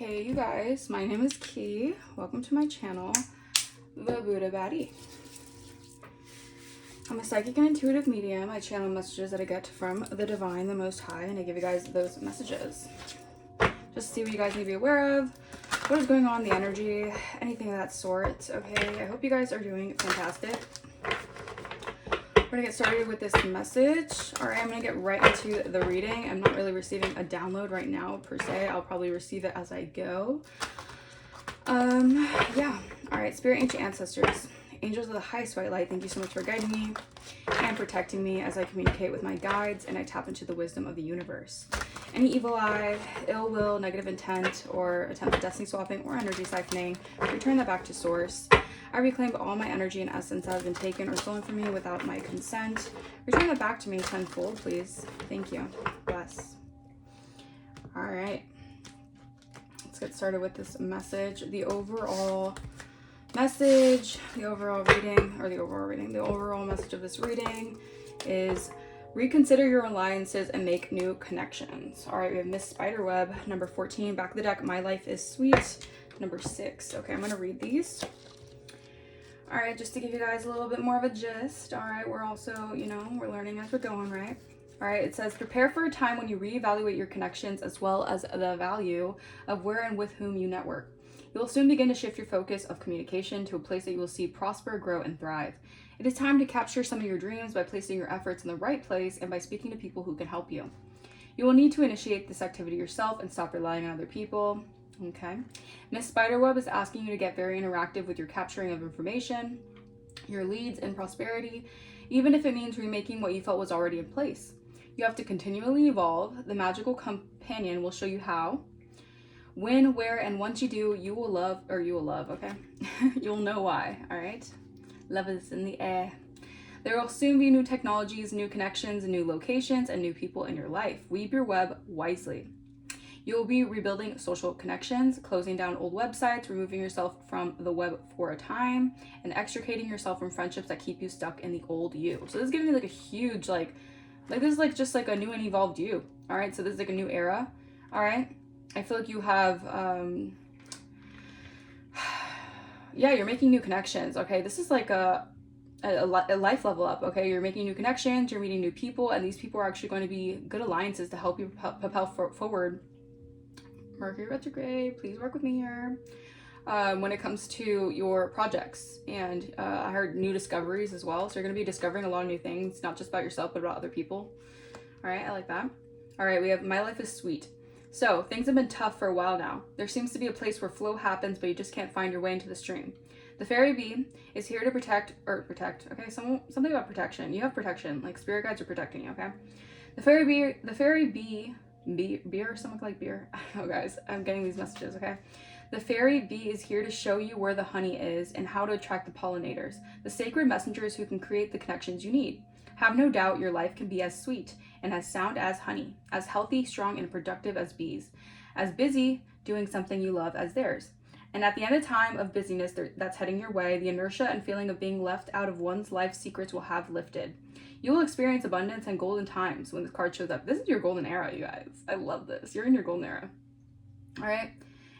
Hey you guys, my name is Ki. Welcome to my channel, the Buddha Baddie. I'm a psychic and intuitive medium. I channel messages that I get from the divine, the most high, and I give you guys those messages. Just see what you guys need to be aware of, what is going on, the energy, anything of that sort. Okay, I hope you guys are doing fantastic. We're gonna get started with this message. All right, I'm gonna get right into the reading. I'm not really receiving a download right now per se. I'll probably receive it as I go. Yeah. All right, spirit, ancient ancestors, angels of the highest white light, thank you so much for guiding me and protecting me as I communicate with my guides and I tap into the wisdom of the universe. Any evil eye, ill will, negative intent, or attempt at destiny swapping or energy siphoning, return that back to source. I reclaim all my energy and essence that has been taken or stolen from me without my consent. Return that back to me tenfold, please. Thank you. Bless. All right. Let's get started with this message. The overall message, the overall message of this reading is reconsider your alliances and make new connections. All right, we have Miss Spiderweb, number 14, back of the deck, My Life is Sweet, number 6. Okay, I'm going to read these. All right, just to give you guys a little bit more of a gist. All right, we're also, we're learning as we're going, right? All right, it says, prepare for a time when you reevaluate your connections as well as the value of where and with whom you network. You will soon begin to shift your focus of communication to a place that you will see prosper, grow, and thrive. It is time to capture some of your dreams by placing your efforts in the right place and by speaking to people who can help you. You will need to initiate this activity yourself and stop relying on other people. Okay. Miss Spiderweb is asking you to get very interactive with your capturing of information, your leads, and prosperity, even if it means remaking what you felt was already in place. You have to continually evolve. The magical companion will show you how, when, where, and once you do, you will love, okay? You'll know why, all right? Love is in the air. There will soon be new technologies, new connections, new locations, and new people in your life. Weave your web wisely. You will be rebuilding social connections, closing down old websites, removing yourself from the web for a time, and extricating yourself from friendships that keep you stuck in the old you. So this is giving me like a huge, like this is like just like a new and evolved you. All right, so this is like a new era. All right, I feel like you have, yeah, you're making new connections. Okay, this is like a life level up. Okay, you're making new connections, you're meeting new people, and these people are actually going to be good alliances to help you propel forward. Mercury retrograde, please work with me here. When it comes to your projects, and I heard new discoveries as well. So you're going to be discovering a lot of new things, not just about yourself, but about other people. All right, I like that. All right, we have My Life is Sweet. So things have been tough for a while now. There seems to be a place where flow happens, but you just can't find your way into the stream. The fairy bee is here to protect. Okay, something about protection. You have protection, like spirit guides are protecting you. Okay, the fairy bee, beer, something like beer. Oh guys, I'm getting these messages. Okay, the fairy bee is here to show you where the honey is and how to attract the pollinators, the sacred messengers who can create the connections you need. Have no doubt your life can be as sweet and as sound as honey, as healthy, strong, and productive as bees, as busy doing something you love as theirs. And at the end of time of busyness that's heading your way, the inertia and feeling of being left out of one's life secrets will have lifted. You will experience abundance and golden times when this card shows up. This is your golden era, you guys. I love this. You're in your golden era. All right?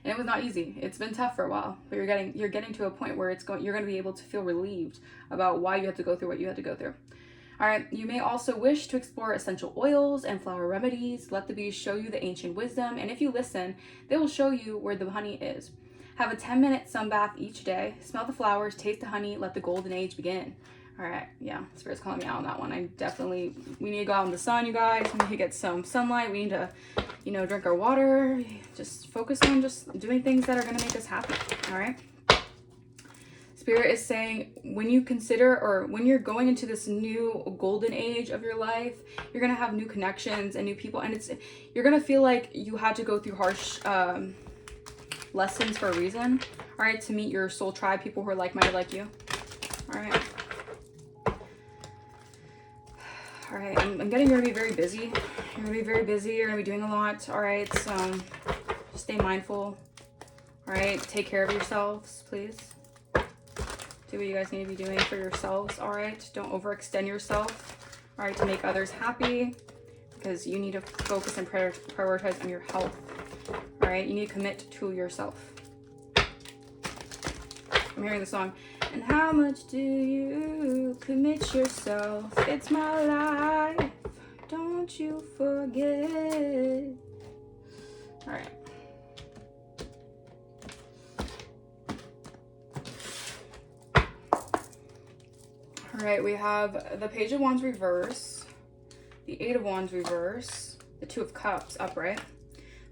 And it was not easy. It's been tough for a while, but you're getting to a point where you're going to be able to feel relieved about why you had to go through what you had to go through. All right, you may also wish to explore essential oils and flower remedies. Let the bees show you the ancient wisdom, and if you listen, they will show you where the honey is. Have a 10-minute sun bath each day. Smell the flowers, taste the honey, let the golden age begin. All right, yeah, Spirit's calling me out on that one. We need to go out in the sun, you guys. We need to get some sunlight. We need to, drink our water. Just focus on just doing things that are going to make us happy, all right? Spirit is saying when you consider, or when you're going into this new golden age of your life, you're going to have new connections and new people, and you're going to feel like you had to go through harsh lessons for a reason, all right, to meet your soul tribe, people who are like-minded like you. All right. All right, I'm getting you're going to be very busy. You're going to be very busy. You're going to be doing a lot. All right, so just stay mindful. All right, take care of yourselves, please. Do what you guys need to be doing for yourselves, all right? Don't overextend yourself, all right, to make others happy, because you need to focus and prioritize on your health, all All right, you need to commit to yourself. I'm hearing the song. And how much do you commit yourself? It's my life. Don't you forget. All right. All right, we have the Page of Wands reverse, the Eight of Wands reverse, the Two of Cups upright,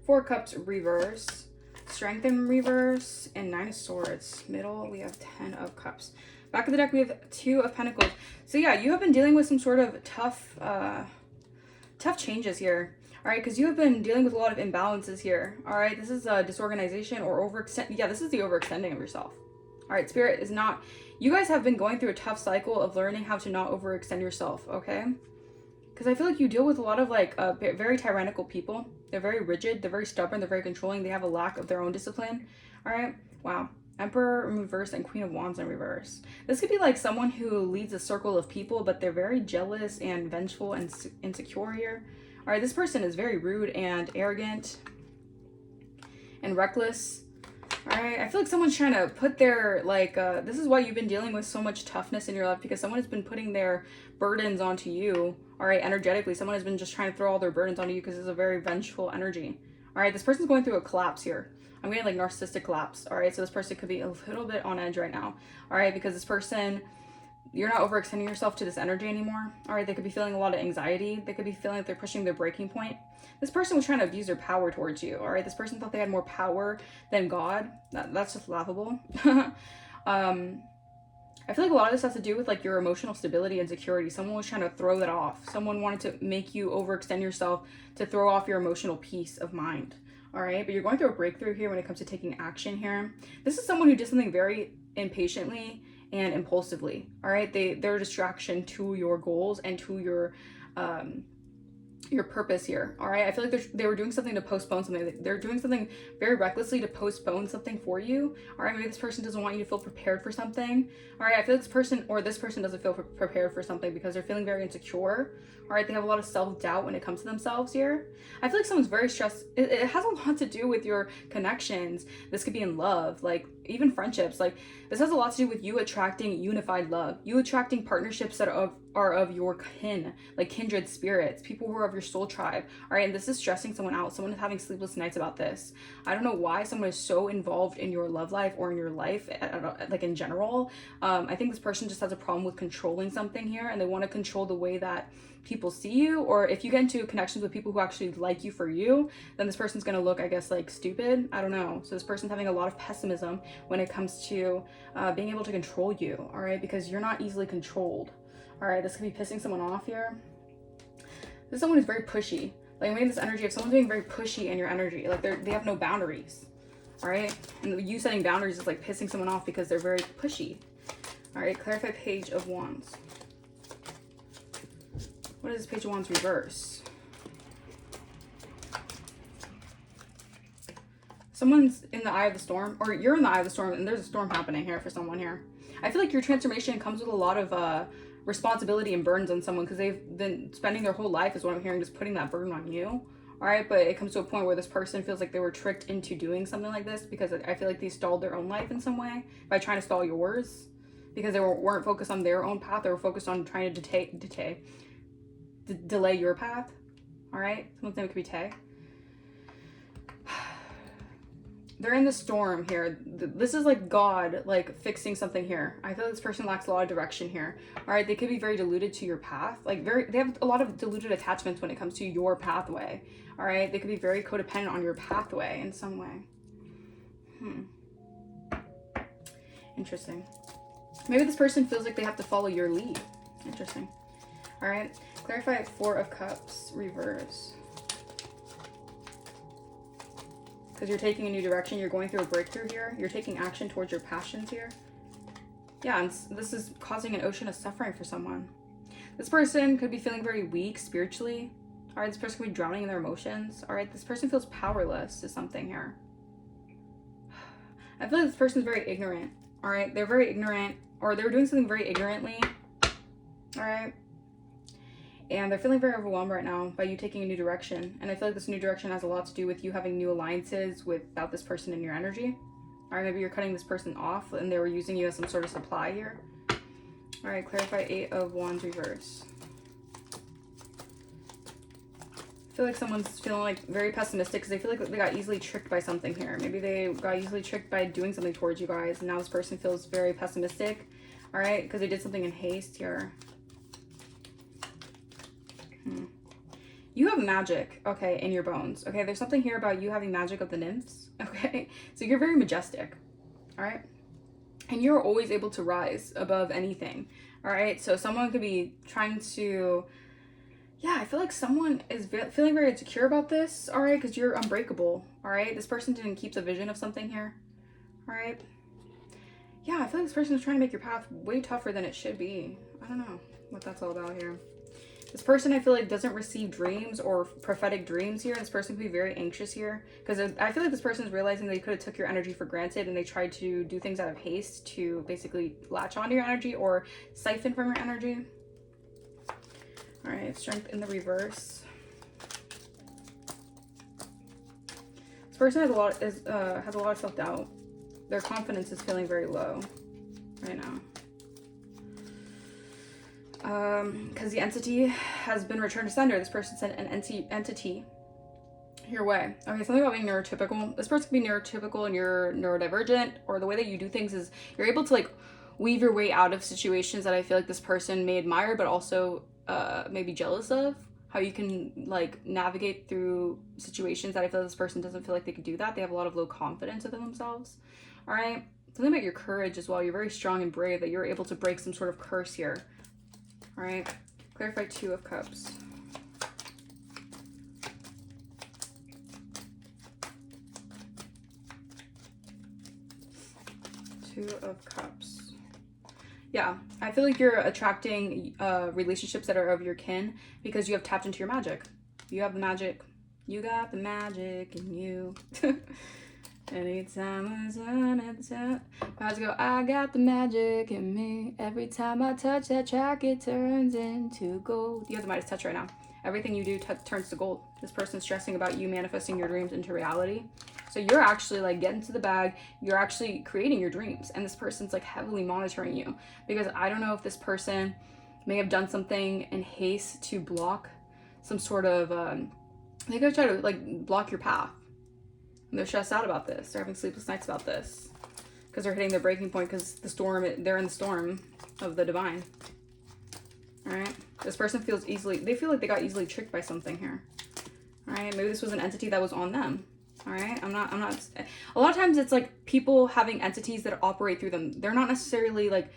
Four of Cups reverse, Strength in reverse, and Nine of Swords. Middle, we have 10 of Cups. Back of the deck, we have Two of Pentacles. So yeah, you have been dealing with some sort of tough changes here. All right, because you have been dealing with a lot of imbalances here. All right, this is a disorganization or overextend. Yeah, this is the overextending of yourself. All right, Spirit is not. You guys have been going through a tough cycle of learning how to not overextend yourself. Okay, because I feel like you deal with a lot of like very tyrannical people. They're very rigid. They're very stubborn. They're very controlling. They have a lack of their own discipline. All right. Wow. Emperor in reverse and Queen of Wands in reverse. This could be like someone who leads a circle of people, but they're very jealous and vengeful and insecure here. All right, this person is very rude and arrogant and reckless. All right, I feel like someone's trying to put their, this is why you've been dealing with so much toughness in your life, because someone has been putting their burdens onto you. All right, energetically, someone has been just trying to throw all their burdens onto you because it's a very vengeful energy. All right, this person's going through a collapse here. I'm getting like narcissistic collapse. All right, so this person could be a little bit on edge right now. All right, because this person, you're not overextending yourself to this energy anymore. All right, they could be feeling a lot of anxiety. They could be feeling like they're pushing their breaking point. This person was trying to abuse their power towards you. All right, this person thought they had more power than God. That's just laughable. I feel like a lot of this has to do with like your emotional stability and security. Someone was trying to throw that off. Someone wanted to make you overextend yourself to throw off your emotional peace of mind. All right, but you're going through a breakthrough here when it comes to taking action here. This is someone who did something very impatiently and impulsively. All right, they're a distraction to your goals and to your purpose here. All right, I feel like they were doing something to postpone something. They're doing something very recklessly to postpone something for you. All right, maybe this person doesn't want you to feel prepared for something. All right, I feel like this person doesn't feel prepared for something because they're feeling very insecure. All right, they have a lot of self-doubt when it comes to themselves here. I feel like someone's very stressed. It has a lot to do with your connections. This could be in love, like even friendships. Like this has a lot to do with you attracting unified love, you attracting partnerships that are of your kin, like kindred spirits, people who are of your soul tribe. All right, and this is stressing someone out. Someone is having sleepless nights about this. I don't know why someone is so involved in your love life or in your life, like in general. I think this person just has a problem with controlling something here, and they want to control the way that people see you, or if you get into connections with people who actually like you for you, then this person's gonna look, I guess, like stupid. I don't know. So this person's having a lot of pessimism when it comes to being able to control you. All right, because you're not easily controlled. All right, this could be pissing someone off here. This is someone who's very pushy. Like, I'm getting this energy of someone being very pushy in your energy. Like they have no boundaries. All right, and you setting boundaries is like pissing someone off because they're very pushy. All right, clarify Page of Wands. What is Page of Wands reverse? Someone's in the eye of the storm, or you're in the eye of the storm, and there's a storm happening here for someone here. I feel like your transformation comes with a lot of responsibility and burdens on someone because they've been spending their whole life, is what I'm hearing, just putting that burden on you. All right, but it comes to a point where this person feels like they were tricked into doing something like this because I feel like they stalled their own life in some way by trying to stall yours because they weren't focused on their own path. They were focused on trying to delay your path. All right, someone's name could be Tay. They're in the storm here. This is like God, like fixing something here. I feel like this person lacks a lot of direction here. All right, they could be very deluded to your path. Like they have a lot of deluded attachments when it comes to your pathway. All right, they could be very codependent on your pathway in some way. Interesting. Maybe this person feels like they have to follow your lead. Interesting. All right, clarify Four of Cups reverse. Because you're taking a new direction, you're going through a breakthrough here, you're taking action towards your passions here. Yeah, and this is causing an ocean of suffering for someone. This person could be feeling very weak spiritually. All right, this person could be drowning in their emotions. All right, this person feels powerless to something here. I feel like this person's very ignorant. All right, they're very ignorant, or they're doing something very ignorantly. All right. And they're feeling very overwhelmed right now by you taking a new direction. And I feel like this new direction has a lot to do with you having new alliances without this person in your energy. All right, maybe you're cutting this person off and they were using you as some sort of supply here. All right, clarify 8 of Wands reverse. I feel like someone's feeling like very pessimistic because they feel like they got easily tricked by something here. Maybe they got easily tricked by doing something towards you guys, and now this person feels very pessimistic. All right, because they did something in haste here. You have magic, okay, in your bones. Okay, there's something here about you having magic of the nymphs. Okay, so you're very majestic. All right, and you're always able to rise above anything. All right, so someone could be trying to, yeah, I feel like someone is feeling very insecure about this. All right, because you're unbreakable. All right, this person didn't keep the vision of something here. All right, yeah, I feel like this person is trying to make your path way tougher than it should be. I don't know what that's all about here. This person, I feel like, doesn't receive dreams or prophetic dreams here. This person could be very anxious here because I feel like this person is realizing they could have took your energy for granted and they tried to do things out of haste to basically latch onto your energy or siphon from your energy. All right, strength in the reverse. This person has a lot of self-doubt. Their confidence is feeling very low right now. Because the entity has been returned to sender. This person sent an entity your way. Okay, something about being neurotypical. This person can be neurotypical and you're neurodivergent, or the way that you do things is you're able to like weave your way out of situations that I feel like this person may admire, but also maybe jealous of. How you can like navigate through situations that I feel like this person doesn't feel like they could do that. They have a lot of low confidence within themselves. All right, something about your courage as well. You're very strong and brave that you're able to break some sort of curse here. All right, clarify 2 of Cups. Two of Cups. Yeah, I feel like you're attracting relationships that are of your kin because you have tapped into your magic. You have the magic. You got the magic in you. Anytime I go, I got the magic in me. Every time I touch that track, it turns into gold. You have the Midas touch right now. Everything you do turns to gold. This person's stressing about you manifesting your dreams into reality. So you're actually like getting to the bag. You're actually creating your dreams. And this person's like heavily monitoring you. Because I don't know if this person may have done something in haste to block some sort of, they could try to like block your path. And they're stressed out about this. They're having sleepless nights about this. Because they're hitting their breaking point because they're in the storm of the divine. Alright? This person feels they feel like they got easily tricked by something here. Alright? Maybe this was an entity that was on them. Alright? I'm not, a lot of times it's like people having entities that operate through them. They're not necessarily like,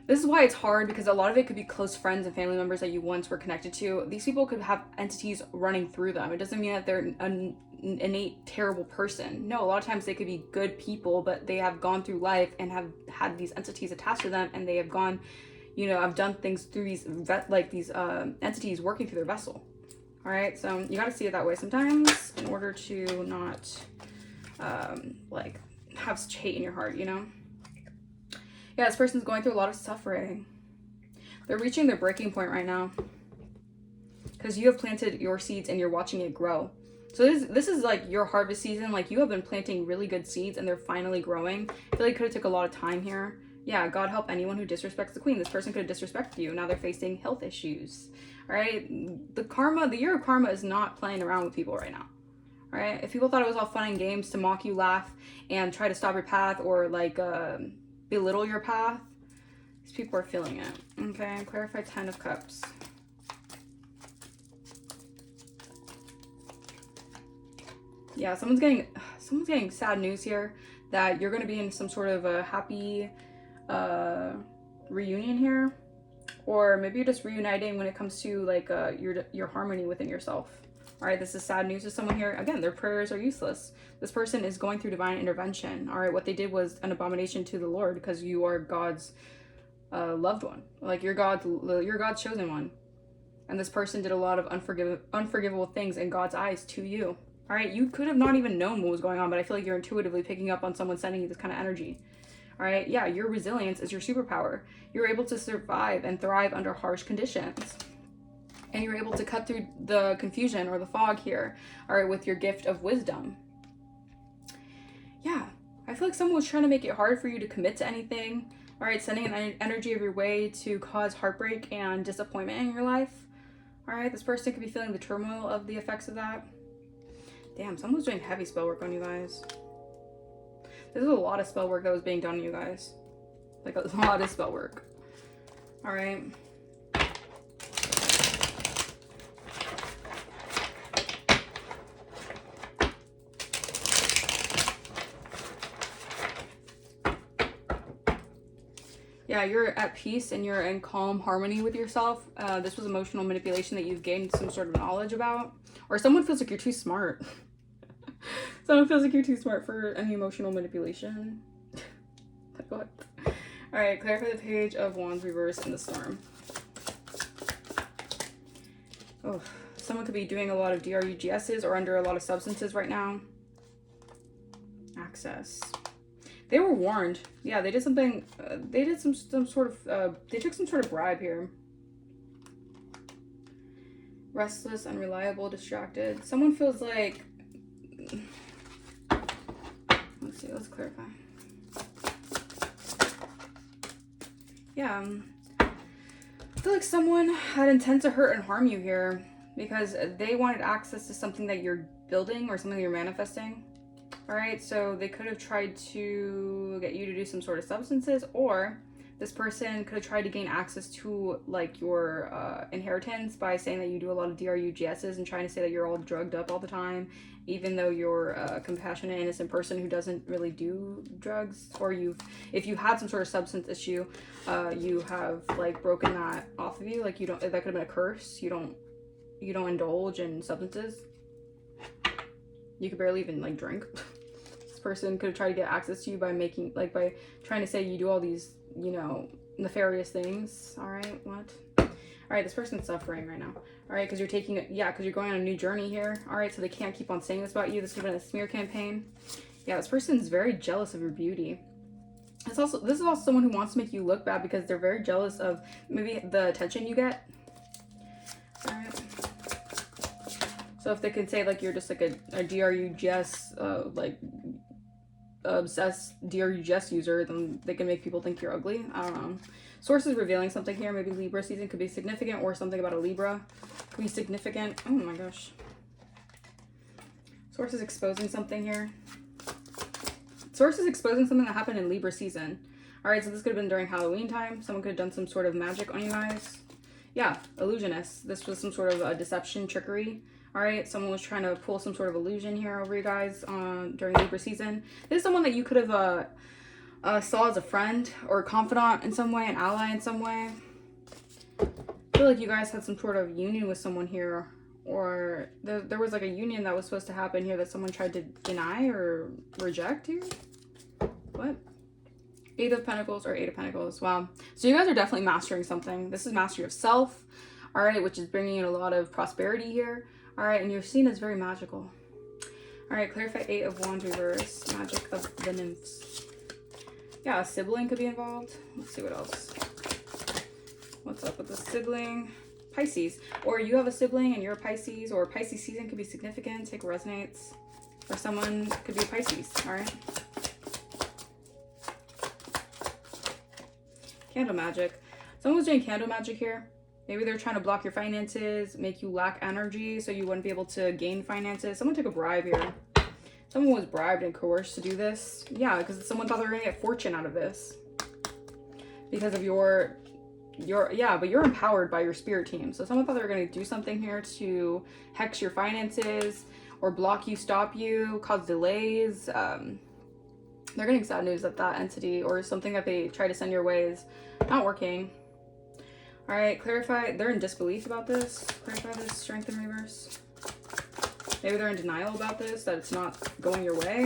this is why it's hard because a lot of it could be close friends and family members that you once were connected to. These people could have entities running through them. It doesn't mean that they're an innate terrible person. No, a lot of times they could be good people, but they have gone through life and have had these entities attached to them, and they have gone, you know, I've done things through these entities working through their vessel. All right, so you got to see it that way sometimes in order to not like have such hate in your heart, you know. Yeah, this person's going through a lot of suffering. They're reaching their breaking point right now because you have planted your seeds and you're watching it grow. So this is like your harvest season. Like you have been planting really good seeds and they're finally growing. I feel like it could have took a lot of time here. Yeah, God help anyone who disrespects the queen. This person could have disrespected you. Now they're facing health issues. All right, the year of karma is not playing around with people right now. All right, if people thought it was all fun and games to mock you, laugh, and try to stop your path or like belittle your path, these people are feeling it. Okay, clarify 10 of Cups. Yeah, someone's getting sad news here that you're going to be in some sort of a happy reunion here, or maybe you're just reuniting when it comes to like your harmony within yourself. All right, this is sad news to someone here. Again, their prayers are useless. This person is going through divine intervention. All right, what they did was an abomination to the Lord because you are God's loved one. Like you're God's chosen one. And this person did a lot of unforgivable things in God's eyes to you. All right, you could have not even known what was going on, but I feel like you're intuitively picking up on someone sending you this kind of energy. All right, yeah, your resilience is your superpower. You're able to survive and thrive under harsh conditions. And you're able to cut through the confusion or the fog here, all right, with your gift of wisdom. Yeah, I feel like someone was trying to make it hard for you to commit to anything, all right, sending an energy of your way to cause heartbreak and disappointment in your life. All right, this person could be feeling the turmoil of the effects of that. Damn, someone's doing heavy spell work on you guys. There's a lot of spell work that was being done on you guys. Like a lot of spell work. All right. Yeah, you're at peace and you're in calm harmony with yourself. This was emotional manipulation that you've gained some sort of knowledge about. Or someone feels like you're too smart. Someone feels like you're too smart for any emotional manipulation. Like what? Alright, clarify the Page of Wands reverse in the storm. Oh, someone could be doing a lot of DRUGSs or under a lot of substances right now. Access. They were warned. Yeah, they did something. They did some sort of. They took some sort of bribe here. Restless, unreliable, distracted. Someone feels like. Let's see. Let's clarify. Yeah. I feel like someone had intent to hurt and harm you here because they wanted access to something that you're building or something you're manifesting. All right, so they could have tried to get you to do some sort of substances, or this person could have tried to gain access to like your inheritance by saying that you do a lot of DRUGSs and trying to say that you're all drugged up all the time, even though you're a compassionate, innocent person who doesn't really do drugs. Or if you had some sort of substance issue, you have like broken that off of you. Like you don't. That could have been a curse. You don't indulge in substances. You could barely even like drink. This person could have tried to get access to you by by trying to say you do all these, you know, nefarious things. All right, what? All right, this person's suffering right now. All right, because you're going on a new journey here. All right, so they can't keep on saying this about you. This could have been a smear campaign. Yeah, this person's very jealous of your beauty. This is also someone who wants to make you look bad because they're very jealous of maybe the attention you get. All right. So if they can say like you're just like a DRUGS, like obsessed DRUGS user, then they can make people think you're ugly. I don't know. Source is revealing something here. Maybe Libra season could be significant, or something about a Libra could be significant. Oh my gosh. Source is exposing something here. Source is exposing something that happened in Libra season. All right, so this could have been during Halloween time. Someone could have done some sort of magic on you guys. Yeah, illusionist. This was some sort of a deception, trickery. All right, someone was trying to pull some sort of illusion here over you guys during Libra season. This is someone that you could have saw as a friend or a confidant in some way, an ally in some way. I feel like you guys had some sort of union with someone here, or there was like a union that was supposed to happen here that someone tried to deny or reject here. What? Eight of Pentacles or Eight of Pentacles. Wow. So you guys are definitely mastering something. This is mastery of self, all right, which is bringing in a lot of prosperity here. All right, and you're seen as very magical. All right, clarify Eight of Wands reverse, magic of the nymphs. Yeah, a sibling could be involved. Let's see what else. What's up with the sibling? Pisces. Or you have a sibling and you're a Pisces, or Pisces season could be significant. Take resonates. Or someone could be a Pisces, all right? Candle magic. Someone was doing candle magic here. Maybe they're trying to block your finances, make you lack energy so you wouldn't be able to gain finances. Someone took a bribe here. Someone was bribed and coerced to do this. Yeah, because someone thought they were going to get fortune out of this. Because of but you're empowered by your spirit team. So someone thought they were going to do something here to hex your finances or block you, stop you, cause delays. They're getting sad news that that entity or something that they try to send your way is not working. All right, clarify. They're in disbelief about this. Clarify this, strength in reverse. Maybe they're in denial about this, that it's not going your way.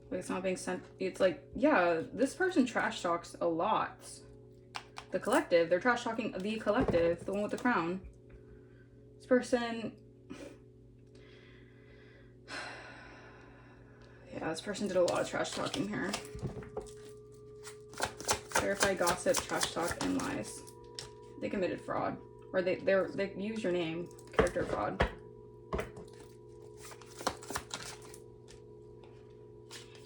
Like it's not being sent. It's like, yeah, this person trash talks a lot. The collective, they're trash talking the collective, the one with the crown. This person, yeah, this person did a lot of trash talking here. Clarify gossip, trash talk, and lies. They committed fraud. or they use your name. Character fraud.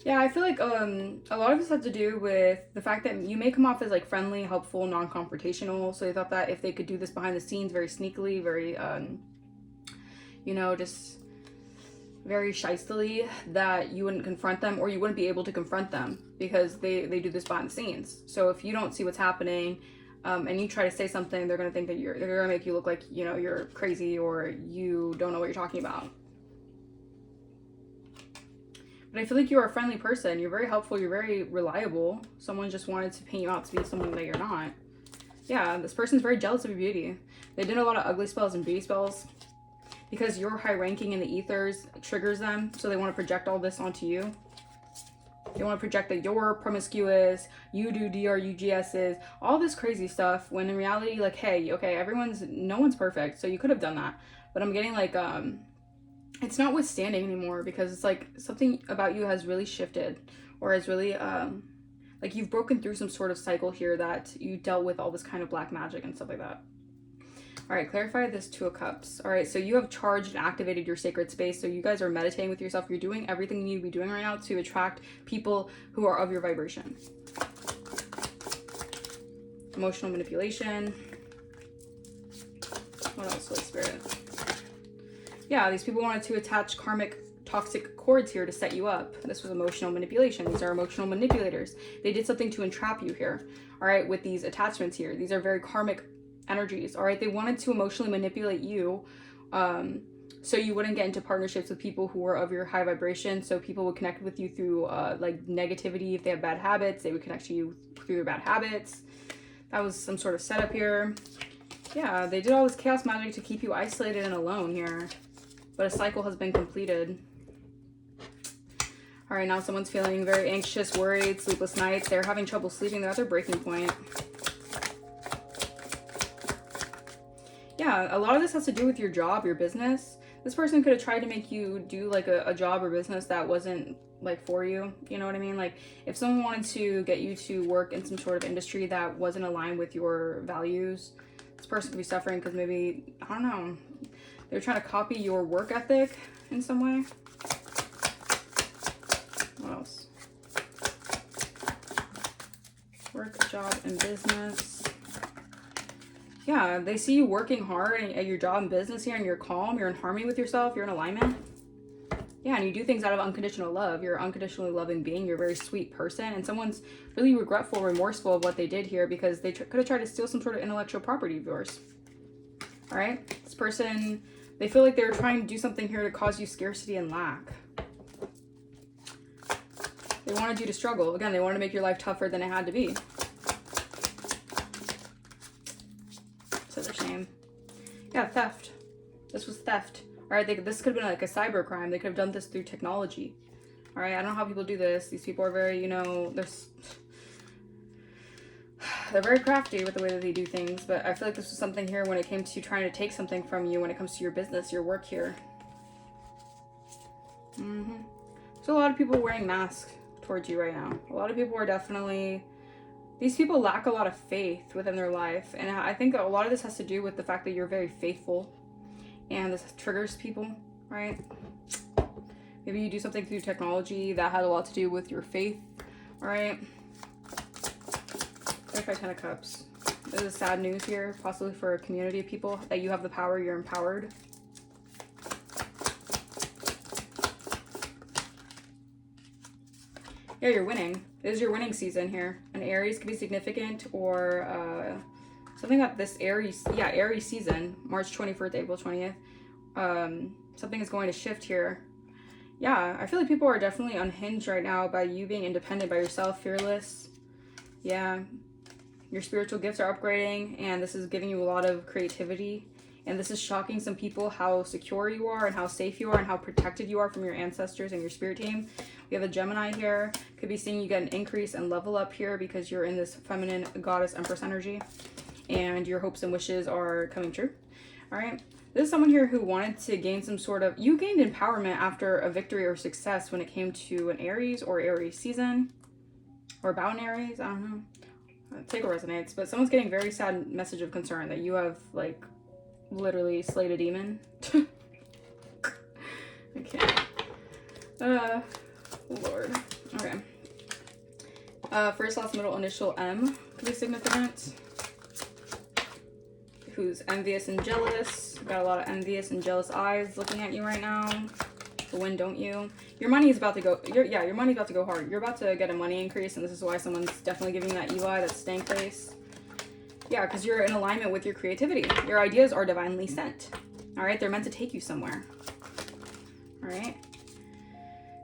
Yeah, I feel like a lot of this has to do with the fact that you may come off as like friendly, helpful, non-confrontational. So they thought that if they could do this behind the scenes very sneakily, very you know, just very shystily, that you wouldn't confront them, or you wouldn't be able to confront them because they do this behind the scenes. So if you don't see what's happening and you try to say something, they're gonna think that they're gonna make you look like, you know, you're crazy or you don't know what you're talking about. But I feel like you are a friendly person. You're very helpful. You're very reliable. Someone just wanted to paint you out to be someone that you're not. Yeah, this person's very jealous of your beauty. They did a lot of ugly spells and beauty spells because your high ranking in the ethers triggers them. So they want to project all this onto you. They want to project that you're promiscuous, you do DRUGSs, all this crazy stuff. When in reality, like, hey, okay, no one's perfect. So you could have done that. But I'm getting like, it's not withstanding anymore because it's like something about you has really shifted, or has really like you've broken through some sort of cycle here that you dealt with all this kind of black magic and stuff like that. All right, clarify this Two of Cups. All right, so you have charged and activated your sacred space. So you guys are meditating with yourself. You're doing everything you need to be doing right now to attract people who are of your vibration. Emotional manipulation. What else, Holy Spirit? Yeah, these people wanted to attach karmic toxic cords here to set you up. This was emotional manipulation. These are emotional manipulators. They did something to entrap you here, all right, with these attachments here. These are very karmic energies, all right? They wanted to emotionally manipulate you so you wouldn't get into partnerships with people who were of your high vibration. So people would connect with you through like negativity. If they have bad habits, they would connect to you through their bad habits. That was some sort of setup here. Yeah, they did all this chaos magic to keep you isolated and alone here. But a cycle has been completed. All right, now someone's feeling very anxious, worried, sleepless nights. They're having trouble sleeping. They're at their breaking point. Yeah, a lot of this has to do with your job, your business. This person could have tried to make you do like a job or business that wasn't like for you. You know what I mean? Like if someone wanted to get you to work in some sort of industry that wasn't aligned with your values, this person could be suffering because maybe, I don't know, they're trying to copy your work ethic in some way. What else? Work, job, and business. Yeah, they see you working hard at your job and business here, and you're calm, you're in harmony with yourself, you're in alignment. Yeah, and you do things out of unconditional love. You're an unconditionally loving being. You're a very sweet person, and someone's really regretful, remorseful of what they did here because they could have tried to steal some sort of intellectual property of yours. All right, this person, they feel like they were trying to do something here to cause you scarcity and lack. They wanted you to struggle. Again, they wanted to make your life tougher than it had to be. So their shame. Yeah, theft. This was theft. All right, this could have been like a cyber crime. They could have done this through technology. All right, I don't know how people do this. These people are very, you know, they're very crafty with the way that they do things, but I feel like this was something here when it came to trying to take something from you when it comes to your business, your work here. So a lot of people wearing masks towards you right now. A lot of people are definitely, these people lack a lot of faith within their life, and I think a lot of this has to do with the fact that you're very faithful, and this triggers people, right? Maybe you do something through technology that had a lot to do with your faith, all right? Ten of Cups. This is sad news here, possibly for a community of people, that you have the power, you're empowered. Yeah, you're winning. This is your winning season here. An Aries could be significant, or something about this Aries, yeah, Aries season, March 21st, April 20th. Something is going to shift here. Yeah, I feel like people are definitely unhinged right now by you being independent by yourself, fearless. Yeah. Your spiritual gifts are upgrading, and this is giving you a lot of creativity. And this is shocking some people how secure you are and how safe you are and how protected you are from your ancestors and your spirit team. We have a Gemini here. Could be seeing you get an increase and level up here because you're in this feminine goddess empress energy. And your hopes and wishes are coming true. All right. This is someone here who wanted to gain some sort of, you gained empowerment after a victory or success when it came to an Aries or Aries season. Or about an Aries, I don't know. Take what resonates, but someone's getting very sad message of concern that you have like literally slayed a demon. I can't. Lord. Okay. First, last, middle, initial M could be significant. Who's envious and jealous. Got a lot of envious and jealous eyes looking at you right now. But when don't you? Your money is about to go. Your money's about to go hard. You're about to get a money increase, and this is why someone's definitely giving that Eli, that stank face. Yeah, because you're in alignment with your creativity. Your ideas are divinely sent. All right, they're meant to take you somewhere. All right.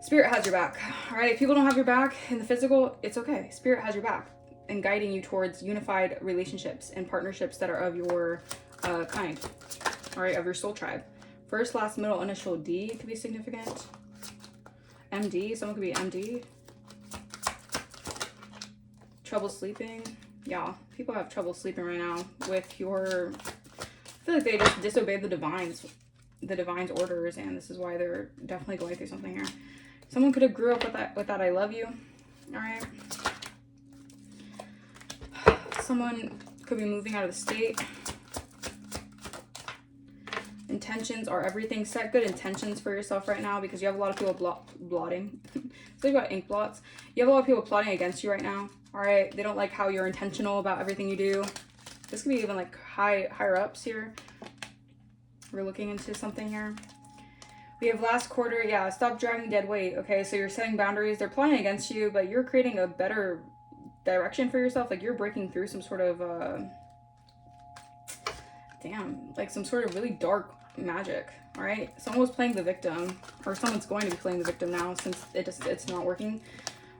Spirit has your back. All right, if people don't have your back in the physical, it's okay. Spirit has your back and guiding you towards unified relationships and partnerships that are of your kind. All right, of your soul tribe. First, last, middle, initial D could be significant. MD, someone could be MD. Trouble sleeping. Yeah, people have trouble sleeping right now with your... I feel like they just disobeyed the divine's orders, and this is why they're definitely going through something here. Someone could have grew up with that I love you. All right. Someone could be moving out of the state. Intentions are everything. Set good intentions for yourself right now, because you have a lot of people blotting. So you got ink blots. You have a lot of people plotting against you right now. All right. They don't like how you're intentional about everything you do. This could be even like higher ups here. We're looking into something here. We have last quarter. Yeah, stop dragging dead weight. Okay, so you're setting boundaries. They're plotting against you, but you're creating a better direction for yourself. Like you're breaking through some sort of like some sort of really dark magic. All right, someone was playing the victim, or someone's going to be playing the victim now, since it's not working.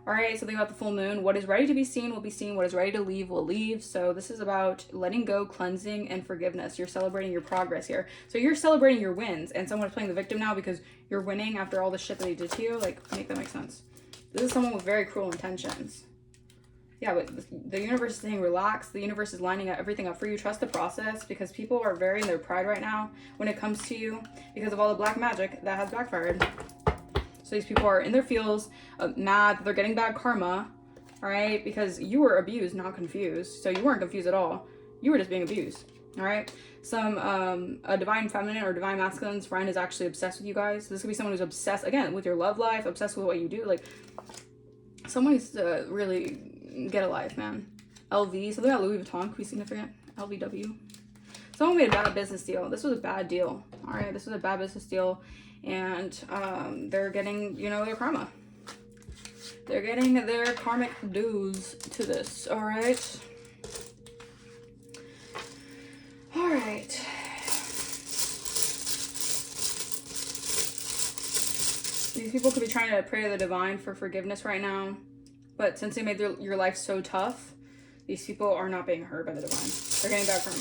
All right, something about the full moon. What is ready to be seen will be seen. What is ready to leave will leave. So this is about letting go, cleansing, and forgiveness. You're celebrating your progress here. So you're celebrating your wins, and someone's playing the victim now because you're winning after all the shit that they did to you. Like, make that make sense. This is someone with very cruel intentions. Yeah, but the universe is saying relax. The universe is lining everything up for you. Trust the process, because people are very in their pride right now when it comes to you because of all the black magic that has backfired. So these people are in their feels, mad that they're getting bad karma, all right? Because you were abused, not confused. So you weren't confused at all. You were just being abused, all right? A divine feminine or divine masculine's friend is actually obsessed with you guys. This could be someone who's obsessed, again, with your love life, obsessed with what you do. Like, someone needs to really get a life, man. LV, something about Louis Vuitton could be significant. LVW. Someone made a bad business deal. This was a bad deal, all right? This was a bad business deal. And they're getting, their karma. They're getting their karmic dues to this, all right? All right. These people could be trying to pray to the divine for forgiveness right now. But since they made your life so tough, these people are not being heard by the divine. They're getting bad karma.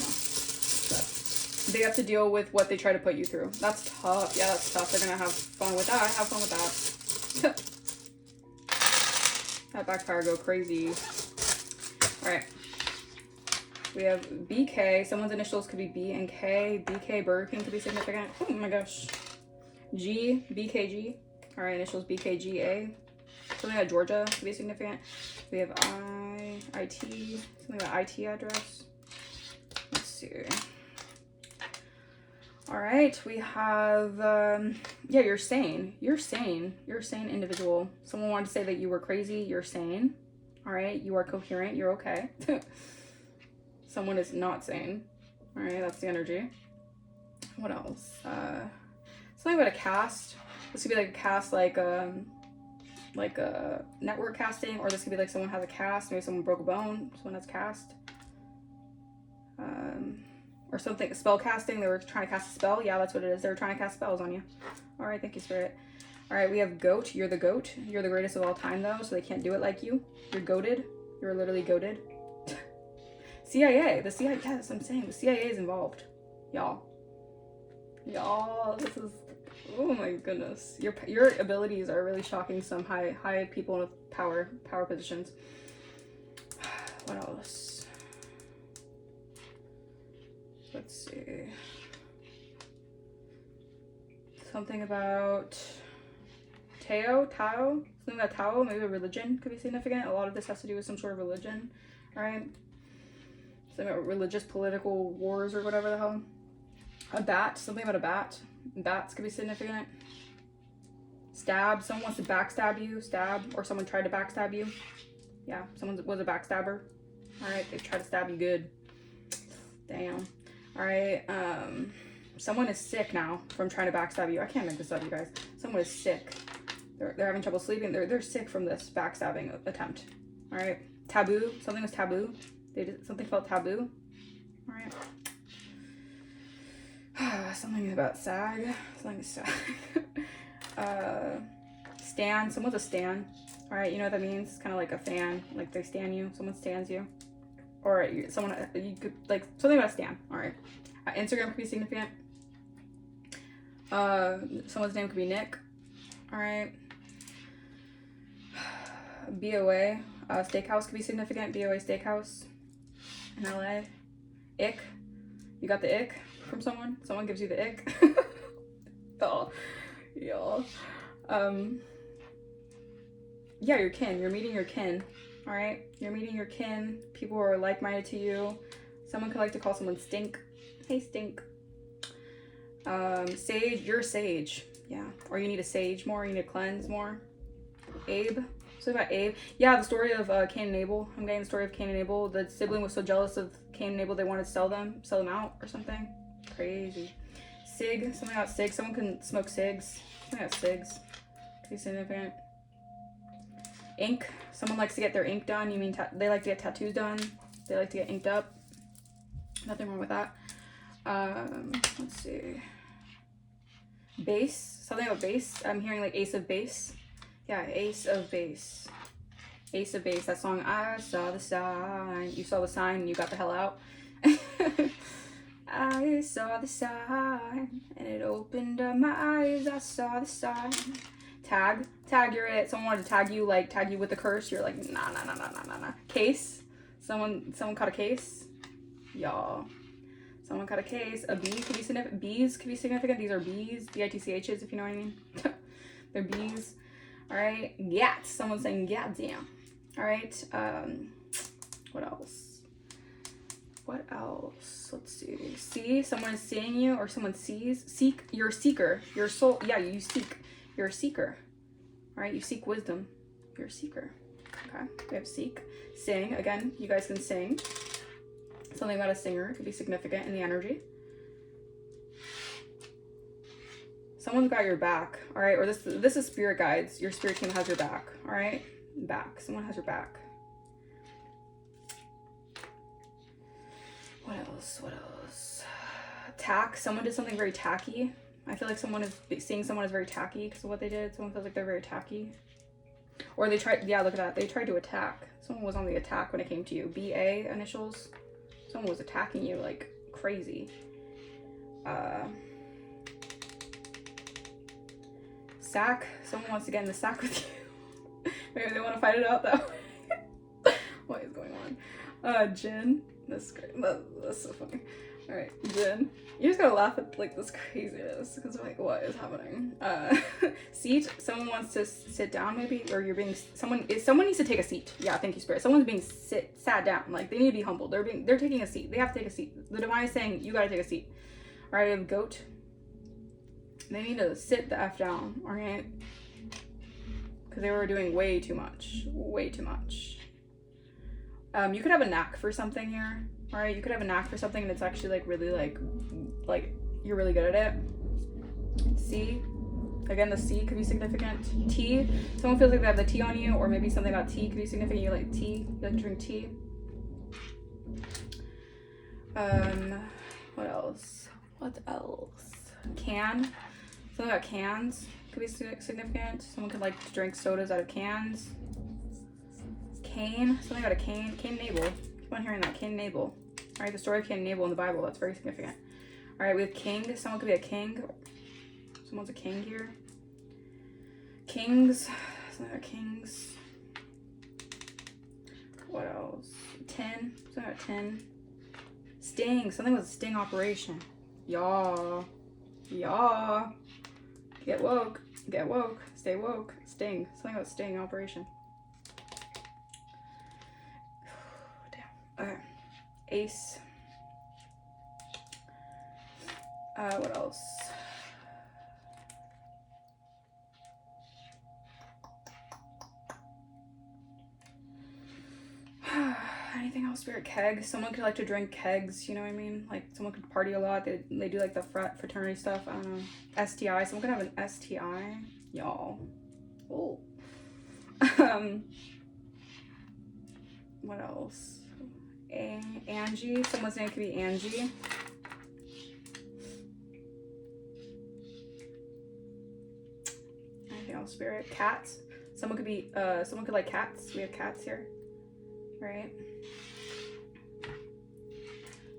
They have to deal with what they try to put you through. That's tough. Yeah, that's tough. They're gonna have fun with that. Have fun with that. That backfire go crazy. All right. We have BK. Someone's initials could be B and K. BK, Burger King could be significant. Oh my gosh. G, BKG. All right, initials BKGA. Something like Georgia could be significant. We have IT. Something about IT address. Let's see. All right, we have, yeah, you're sane. You're sane. You're a sane individual. Someone wanted to say that you were crazy. You're sane. All right, you are coherent. You're okay. Someone is not sane. All right, that's the energy. What else? Something about a cast. This could be like a cast, like a network casting, or this could be like someone has a cast. Maybe someone broke a bone. Someone has cast. Or something, spell casting. They were trying to cast a spell. Yeah, that's what it is. They were trying to cast spells on you. All right, thank you, Spirit. All right, we have goat. You're the goat. You're the greatest of all time, though, so they can't do it like you. You're goated. You're literally goated. CIA. The CIA. Yeah, that's what I'm saying. The CIA is involved. Y'all, this is... Oh my goodness. Your abilities are really shocking some high people with power positions. What else? Let's see. Something about Tao? Something about Tao, maybe a religion could be significant. A lot of this has to do with some sort of religion, right? Something about religious political wars or whatever the hell. A bat, something about a bat. Bats could be significant. Stab, someone wants to backstab you. Stab, or someone tried to backstab you. Yeah, someone was a backstabber. Alright, they tried to stab you good. Damn. Alright, someone is sick now from trying to backstab you. I can't make this up, you guys. Someone is sick. They're having trouble sleeping. They're sick from this backstabbing attempt. Alright. Taboo. Something was taboo. Something felt taboo. Alright. Something about sag. Something sag. Stan. Someone's a stan. Alright, you know what that means? It's kind of like a fan. Like they stan you. Someone stans you. Or someone, you could, like, something about a stan. Alright. Instagram could be significant. Someone's name could be Nick. Alright. BOA. Steakhouse could be significant. BOA Steakhouse in LA. Ick. You got the ick from someone? Someone gives you the ick. Oh, y'all. Yeah, your kin. You're meeting your kin. Alright? You're meeting your kin. People who are like-minded to you. Someone could like to call someone stink. Hey, stink. Sage. You're sage. Yeah. Or you need to sage more. You need to cleanse more. Abe. Something about Abe. Yeah, the story of Cain and Abel. I'm getting the story of Cain and Abel. The sibling was so jealous of Cain and Abel they wanted to sell them out or something. Crazy. Sig. Something about sig. Someone can smoke cigs. Something about cigs. Could be significant. Ink. Someone likes to get their ink done. You mean they like to get tattoos done. They like to get inked up. Nothing wrong with that. Let's see. Base. Something about base. I'm hearing like ace of base. Yeah, ace of base. Ace of base. That song, I saw the sign. You saw the sign and you got the hell out. I saw the sign and it opened up my eyes. I saw the sign. Tag. Tag, you're it. Someone wanted to tag you with a curse. You're like, nah. Case. Someone caught a case. Y'all. Someone caught a case. A bee could be significant. Bees could be significant. These are bees. B-I-T-C-H's, if you know what I mean. They're bees. Alright. Gat. Someone's saying goddamn. Alright. What else? What else? Let's see. See? Someone is seeing you or someone sees. Seek. You're a seeker. Your soul. Yeah, you seek. You're a seeker. Alright? You seek wisdom. You're a seeker. Okay. We have seek. Sing. Again, you guys can sing. Something about a singer could be significant in the energy. Someone's got your back, all right? Or this is spirit guides. Your spirit team has your back, all right? Back. Someone has your back. What else? What else? Tack. Someone did something very tacky. I feel like someone is seeing someone as very tacky because of what they did. Someone feels like they're very tacky. Or they tried, yeah, look at that. They tried to attack. Someone was on the attack when it came to you. BA initials. Someone was attacking you like crazy. Sack. Someone wants to get in the sack with you. Maybe they want to fight it out that way. What is going on? Jin. That's great. That's so funny. Alright, Jin. You just gotta laugh at like this craziness because like what is happening? Seat. Someone wants to sit down maybe, or you're being someone needs to take a seat. Yeah, thank you, Spirit. Someone's being sat down. Like they need to be humbled. They're taking a seat. They have to take a seat. The divine is saying you gotta take a seat. Alright, I have goat. They need to sit the F down, alright? Because they were doing way too much. Way too much. You could have a knack for something here. Alright, you could have a knack for something and it's actually like really like you're really good at it. C. Again, the C could be significant. Tea. Someone feels like they have the tea on you, or maybe something about tea could be significant. You like tea. You like to drink tea. What else? What else? Can. Something about cans could be significant. Someone could like to drink sodas out of cans. Cain. Something about a Cain. Cain and Abel. Keep on hearing that. Cain and Abel. Alright, the story of Cain and Abel in the Bible. That's very significant. Alright, we have king. Someone could be a king. Someone's a king here. Kings. Something about kings. What else? 10. Something about 10. Sting. Something with a sting operation. Yaw. Yaw. Get woke. Get woke. Stay woke. Sting. Something about sting operation. Damn. Okay. Ace. What else? Anything else? Spirit keg. Someone could like to drink kegs, you know what I mean? Like someone could party a lot. They do like the fraternity stuff. I don't know. STI. Someone could have an STI. Y'all. Oh. What else? Angie. Someone's name could be Angie. Anything else? Spirit. Cats. Someone could be someone could like cats. We have cats here. Right?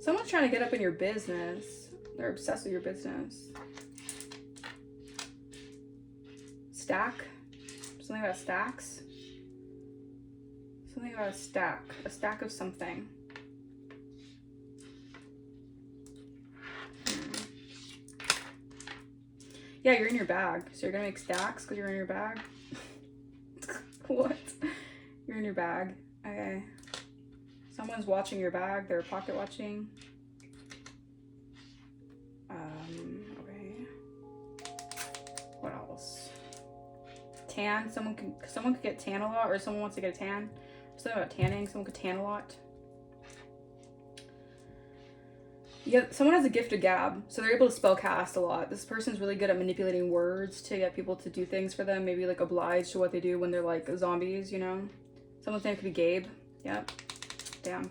Someone's trying to get up in your business. They're obsessed with your business. Stack. Something about stacks. Something about a stack. A stack of something. Yeah, you're in your bag. So you're gonna make stacks because you're in your bag? What? You're in your bag. Okay. Someone's watching your bag. They're pocket watching. Okay. What else? Tan. Someone could get tan a lot, or someone wants to get a tan. Something about tanning. Someone could tan a lot. Yeah, someone has a gift of gab, so they're able to spell cast a lot. This person's really good at manipulating words to get people to do things for them. Maybe like oblige to what they do when they're like zombies, you know? Someone's name could be Gabe. Yep. Damn.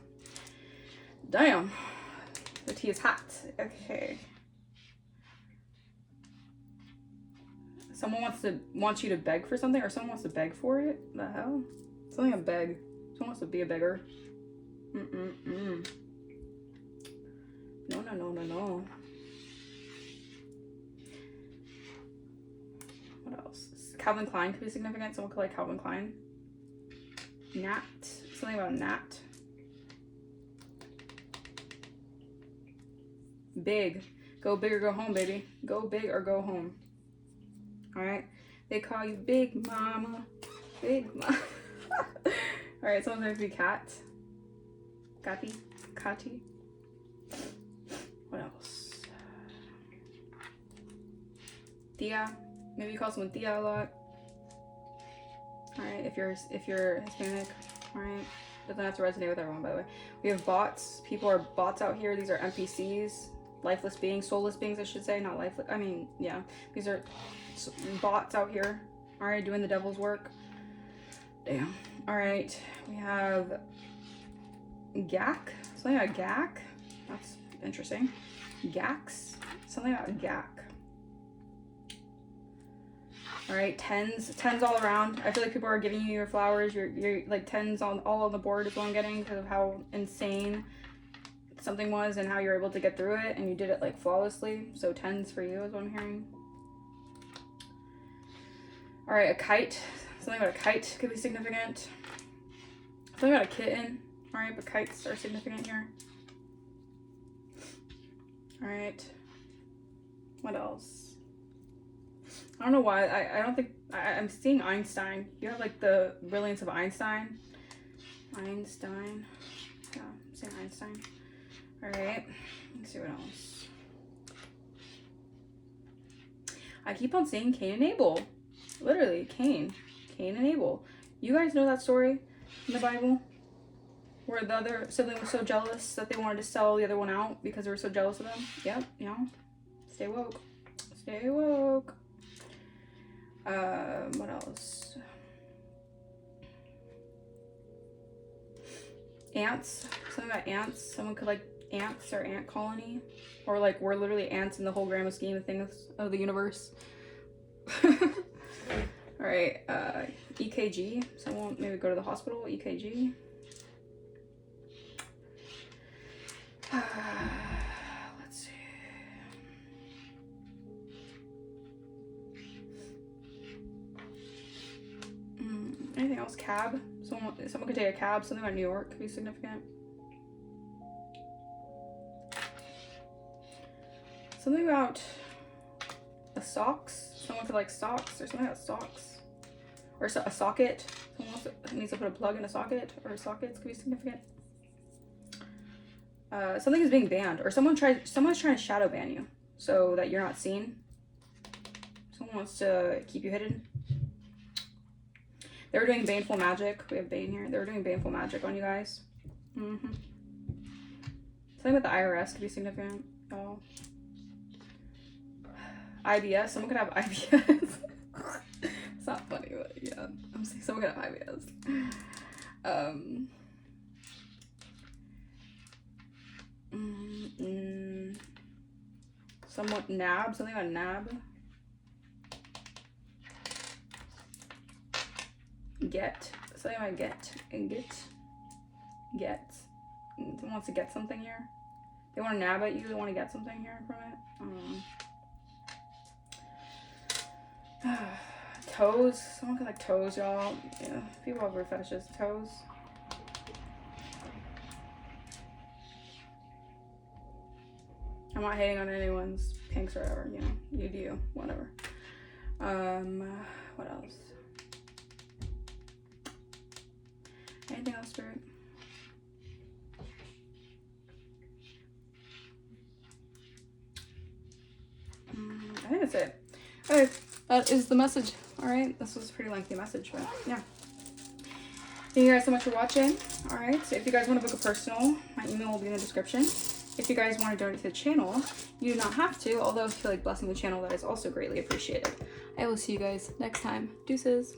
Damn. The tea is hot. Okay. Someone wants you to beg for something, or someone wants to beg for it? The hell? Something a beg. Someone wants to be a beggar. No. What else? Calvin Klein could be significant. Someone could like Calvin Klein. Nat. Something about Nat. Big. Go big or go home, baby. Go big or go home. Alright? They call you Big Mama. Big Mama. Alright, someone's gonna be Cat. Catty. Catty. What else? Tia. Maybe you call someone Tia a lot. Alright, if you're Hispanic. Alright. Doesn't have to resonate with everyone, by the way. We have bots. People are bots out here. These are NPCs. Lifeless beings. Soulless beings, I should say. Not lifeless. I mean, yeah. These are bots out here. Alright, doing the devil's work. Damn. Alright. We have Gak. Something about Gak. That's interesting. Gax. Something about Gak. All right, tens all around. I feel like people are giving you your flowers. You're like tens all on the board is what I'm getting because of how insane something was and how you're able to get through it, and you did it like flawlessly. So tens for you is what I'm hearing. All right, a kite. Something about a kite could be significant. Something about a kitten. All right, but kites are significant here. All right. What else? I don't know why. I don't think I'm seeing Einstein. You have like the brilliance of Einstein. Einstein. Yeah, I'm seeing Einstein. All right. Let's see what else. I keep on saying Cain and Abel. Literally, Cain and Abel. You guys know that story in the Bible? Where the other sibling was so jealous that they wanted to sell the other one out because they were so jealous of them? Yep, you know. Stay woke. Stay woke. What else? Ants. Something about ants. Someone could like ants or ant colony. Or like we're literally ants in the whole grand scheme of things of the universe. Alright, EKG. Someone maybe go to the hospital. EKG. Let's see. Anything else? Cab. Someone could take a cab. Something about New York could be significant. Something about a socks. Someone could like socks or something about socks. Or a socket. Someone else needs to put a plug in a socket, or sockets could be significant. Something is being banned, or someone's trying to shadow ban you. so that you're not seen. Someone wants to keep you hidden. They were doing baneful magic. We have Bane here. They were doing baneful magic on you guys. Something with the IRS could be significant. Oh. IBS. Someone could have IBS. It's not funny, but yeah. I'm saying someone could have IBS. Somewhat nab. Something about nab. Get. Something about get. And get. Someone wants to get something here. They want to nab at you. They want to get something here from it. Toes. Someone could like toes, y'all. Yeah, people have weird fetishes. Toes. I'm not hating on anyone's pinks or whatever. You know, you do you. Whatever. What else? Anything else, Spirit? I think that's it. Okay, that is the message. All right, this was a pretty lengthy message, but yeah. Thank you guys so much for watching. All right, so if you guys want to book a personal, my email will be in the description. If you guys want to donate to the channel, you do not have to, although if you feel like blessing the channel, that is also greatly appreciated. I will see you guys next time. Deuces.